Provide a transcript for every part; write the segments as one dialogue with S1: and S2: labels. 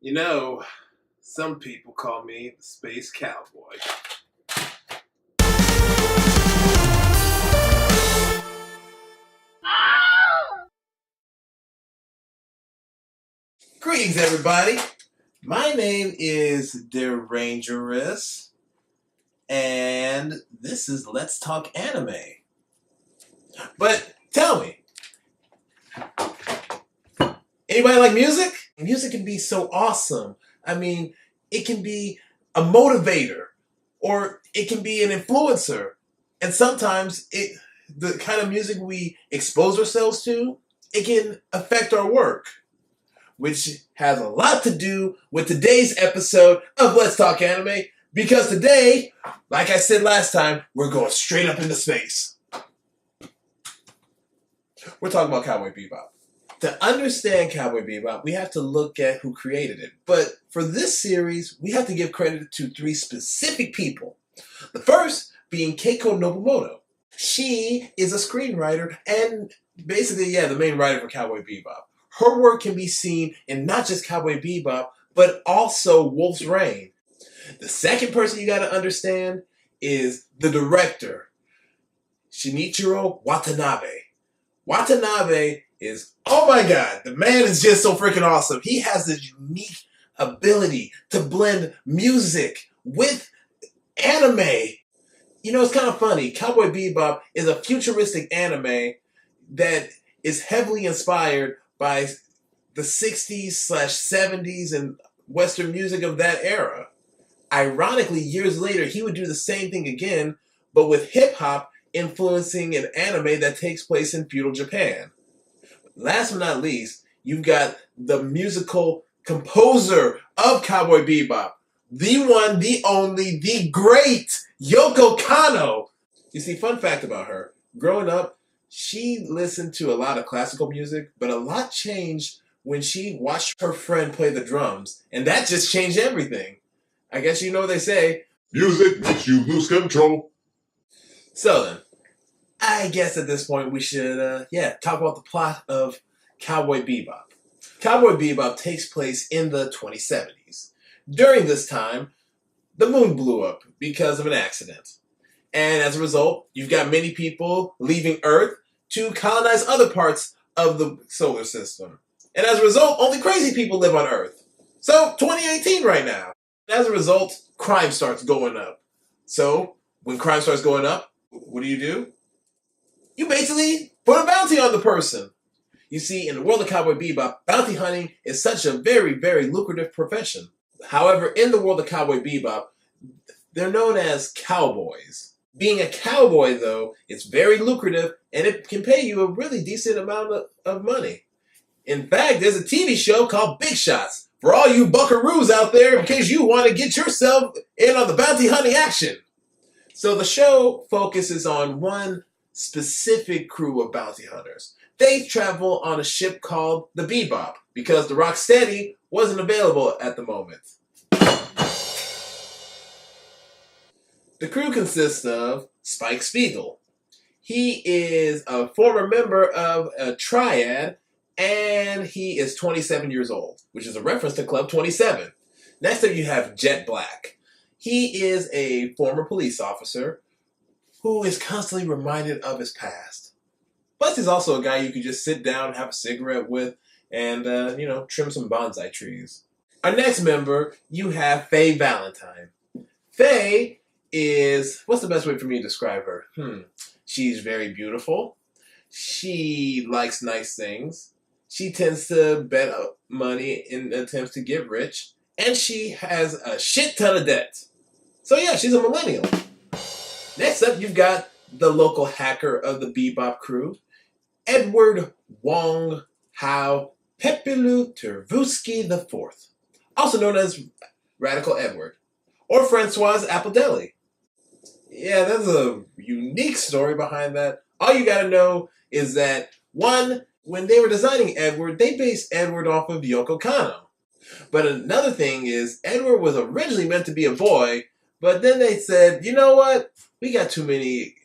S1: You know, some people call me the Space Cowboy. Greetings, everybody. My name is Derangerous, and this is Let's Talk Anime. But tell me, anybody like music? Music can be so awesome. I mean, it can be a motivator, or it can be an influencer. And sometimes the kind of music we expose ourselves to, it can affect our work, which has a lot to do with today's episode of Let's Talk Anime, because today, like I said last time, we're going straight up into space. We're talking about Cowboy Bebop. To understand Cowboy Bebop, we have to look at who created it. But for this series, we have to give credit to three specific people. The first being Keiko Nobumoto. She is a screenwriter and basically, the main writer for Cowboy Bebop. Her work can be seen in not just Cowboy Bebop, but also Wolf's Rain. The second person you gotta understand is the director, Shinichiro Watanabe. Watanabe is, oh my god, the man is just so freaking awesome. He has this unique ability to blend music with anime. You know, it's kind of funny. Cowboy Bebop is a futuristic anime that is heavily inspired by the 60s/70s and Western music of that era. Ironically, years later, he would do the same thing again, but with hip-hop influencing an anime that takes place in feudal Japan. Last but not least, you've got the musical composer of Cowboy Bebop, the one, the only, the great Yoko Kanno. You see, fun fact about her, growing up, she listened to a lot of classical music, but a lot changed when she watched her friend play the drums, and that just changed everything. I guess you know what they say,
S2: music makes you lose control.
S1: So then, I guess at this point we should, talk about the plot of Cowboy Bebop. Cowboy Bebop takes place in the 2070s. During this time, the moon blew up because of an accident. And as a result, you've got many people leaving Earth to colonize other parts of the solar system. And as a result, only crazy people live on Earth. So, 2018 right now. As a result, crime starts going up. So, when crime starts going up, what do? You basically put a bounty on the person. You see, in the world of Cowboy Bebop, bounty hunting is such a very, very lucrative profession. However, in the world of Cowboy Bebop, they're known as cowboys. Being a cowboy, though, it's very lucrative, and it can pay you a really decent amount of money. In fact, there's a TV show called Big Shots for all you buckaroos out there in case you want to get yourself in on the bounty hunting action. So the show focuses on one specific crew of bounty hunters. They travel on a ship called the Bebop because the Rocksteady wasn't available at the moment. The crew consists of Spike Spiegel. He is a former member of a triad, and he is 27 years old, which is a reference to Club 27. Next up, you have Jet Black. He is a former police officer who is constantly reminded of his past. Plus, he's also a guy you can just sit down and have a cigarette with and, trim some bonsai trees. Our next member, you have Faye Valentine. Faye is, what's the best way for me to describe her? She's very beautiful. She likes nice things. She tends to bet money in attempts to get rich. And she has a shit ton of debt. So yeah, she's a millennial. Next up, you've got the local hacker of the Bebop crew, Edward Wong Hao Pepelu Tervuski IV, also known as Radical Edward, or Francois Appledelli. Yeah, there's a unique story behind that. All you gotta know is that, one, when they were designing Edward, they based Edward off of Yoko Kanno. But another thing is, Edward was originally meant to be a boy, but then they said, you know what? We got too many,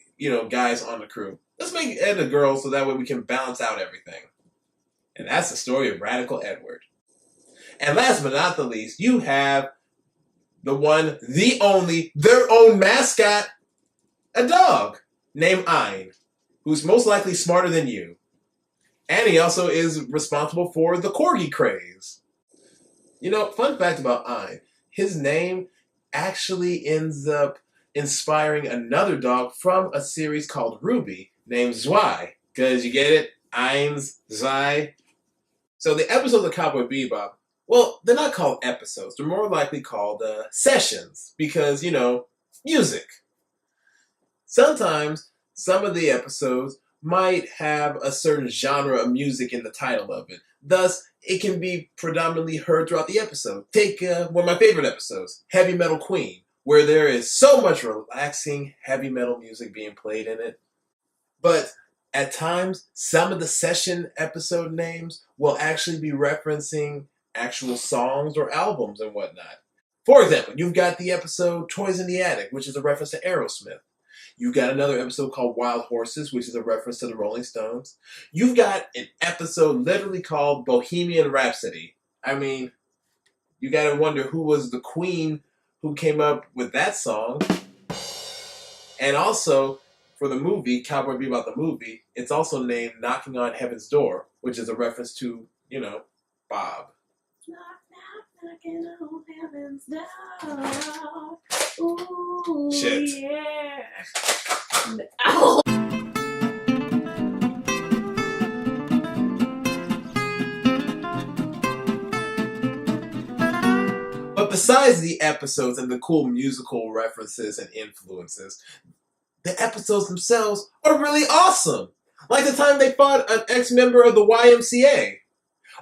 S1: guys on the crew. Let's make Ed a girl so that way we can balance out everything. And that's the story of Radical Edward. And last but not the least, you have the one, the only, their own mascot, a dog named Ein, who's most likely smarter than you. And he also is responsible for the corgi craze. You know, fun fact about Ein, his name actually ends up inspiring another dog from a series called Ruby named Zwei. Because you get it? Eins, Zwei. So the episodes of Cowboy Bebop, well, they're not called episodes. They're more likely called sessions because, you know, music. Sometimes some of the episodes might have a certain genre of music in the title of it. Thus, it can be predominantly heard throughout the episode. Take one of my favorite episodes, Heavy Metal Queen, where there is so much relaxing heavy metal music being played in it. But at times, some of the session episode names will actually be referencing actual songs or albums and whatnot. For example, you've got the episode Toys in the Attic, which is a reference to Aerosmith. You've got another episode called Wild Horses, which is a reference to the Rolling Stones. You've got an episode literally called Bohemian Rhapsody. I mean, you gotta wonder who was the queen who came up with that song. And also, for the movie, Cowboy Bebop the movie, it's also named Knocking on Heaven's Door, which is a reference to, you know, Bob.
S3: Knock, knock, knocking on heaven's door. Ooh,
S1: Shit.
S3: yeah. Ow.
S1: But besides the episodes and the cool musical references and influences, the episodes themselves are really awesome. Like the time they fought an ex-member of the YMCA.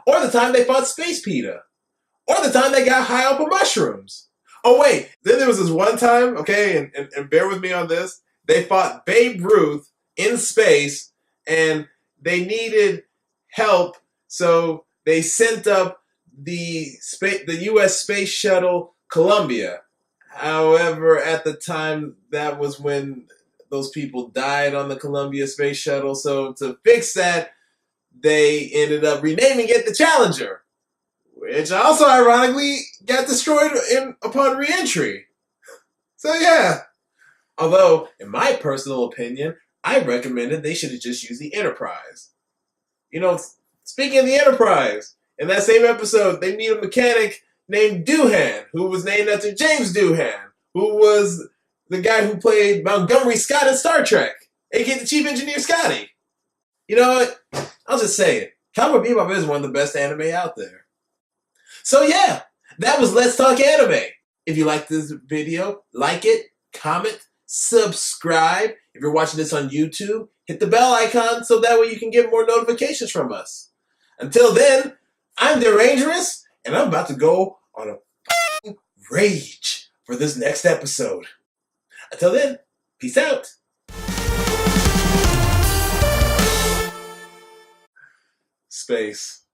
S1: Or the time they fought Space PETA. Or the time they got high off of mushrooms. Oh wait, then there was this one time, okay, and bear with me on this, they fought Babe Ruth in space, and they needed help, so they sent up the U.S. Space Shuttle Columbia. However, at the time, that was when those people died on the Columbia Space Shuttle, so to fix that, they ended up renaming it the Challenger, which also ironically got destroyed upon re-entry. So yeah. Although, in my personal opinion, I recommended they should have just used the Enterprise. You know, speaking of the Enterprise, in that same episode, they meet a mechanic named Doohan, who was named after James Doohan, who was the guy who played Montgomery Scott in Star Trek, aka the Chief Engineer Scotty. You know what? I'll just say it. Cowboy Bebop is one of the best anime out there. So yeah, that was Let's Talk Anime. If you like this video, like it, comment, subscribe. If you're watching this on YouTube, hit the bell icon so that way you can get more notifications from us. Until then, I'm Dangerous, and I'm about to go on a rage for this next episode. Until then, peace out. Space.